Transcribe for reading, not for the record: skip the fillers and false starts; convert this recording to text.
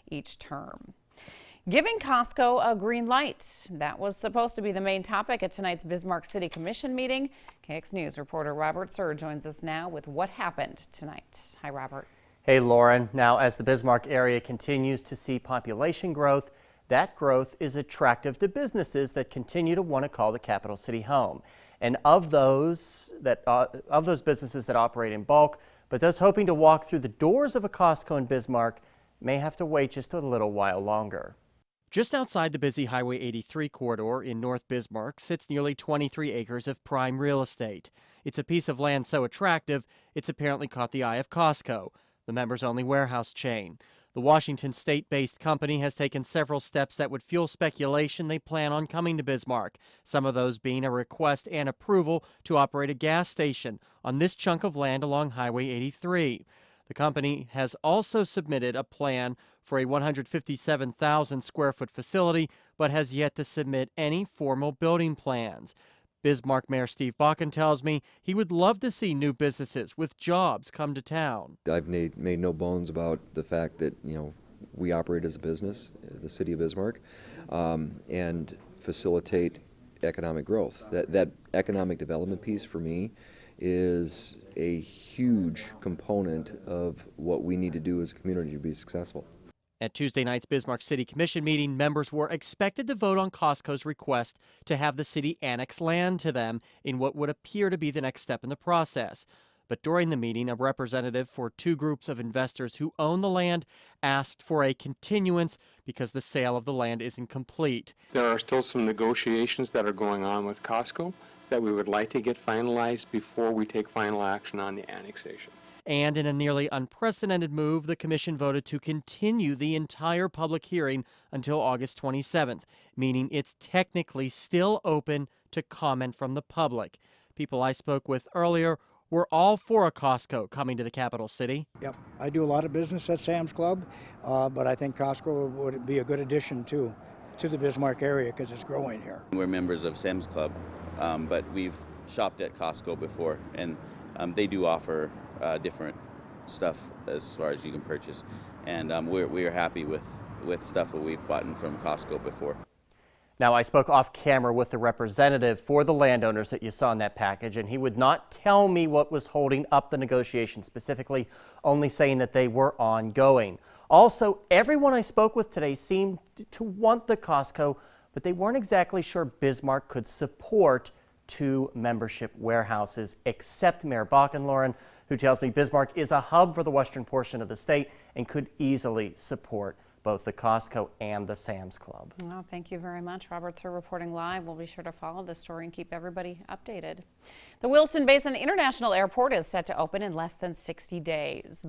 each term. Giving Costco a green light. That was supposed to be the main topic at tonight's Bismarck City Commission meeting. KX News reporter Robert Sir joins us now with what happened tonight. Hi, Robert. Hey, Lauren. Now, as the Bismarck area continues to see population growth, that growth is attractive to businesses that continue to want to call the capital city home. And of those businesses that operate in bulk, but those hoping to walk through the doors of a Costco in Bismarck may have to wait just a little while longer. Just outside the busy Highway 83 corridor in North Bismarck sits nearly 23 acres of prime real estate. It's a piece of land so attractive, it's apparently caught the eye of Costco, the members-only warehouse chain. The Washington state-based company has taken several steps that would fuel speculation they plan on coming to Bismarck, some of those being a request and approval to operate a gas station on this chunk of land along Highway 83. The company has also submitted a plan for a 157,000 square foot facility, but has yet to submit any formal building plans. Bismarck Mayor Steve Bakken tells me he would love to see new businesses with jobs come to town. I've made no bones about the fact that, we operate as a business, the city of Bismarck, and facilitate economic growth. That economic development piece for me is a huge component of what we need to do as a community to be successful. At Tuesday night's Bismarck City Commission meeting, members were expected to vote on Costco's request to have the city annex land to them in what would appear to be the next step in the process. But during the meeting, a representative for two groups of investors who own the land asked for a continuance because the sale of the land isn't complete. There are still some negotiations that are going on with Costco that we would like to get finalized before we take final action on the annexation. And in a nearly unprecedented move, the commission voted to continue the entire public hearing until August 27th, meaning it's technically still open to comment from the public. People I spoke with earlier were all for a Costco coming to the capital city. Yep, I do a lot of business at Sam's Club, but I think Costco would be a good addition to the Bismarck area because it's growing here. We're members of Sam's Club, but we've shopped at Costco before, and they do offer different stuff as far as you can purchase, and we're happy with stuff that we've bought from Costco before. Now, I spoke off camera with the representative for the landowners that you saw in that package, and he would not tell me what was holding up the negotiations specifically, only saying that they were ongoing. Also, everyone I spoke with today seemed to want the Costco, but they weren't exactly sure Bismarck could support two membership warehouses, except Mayor Bakken, Lauren, who tells me Bismarck is a hub for the western portion of the state and could easily support both the Costco and the Sam's Club. Well, thank you very much, Robert Sir, reporting live. We'll be sure to follow this story and keep everybody updated. The Wilson Basin International Airport is set to open in less than 60 days.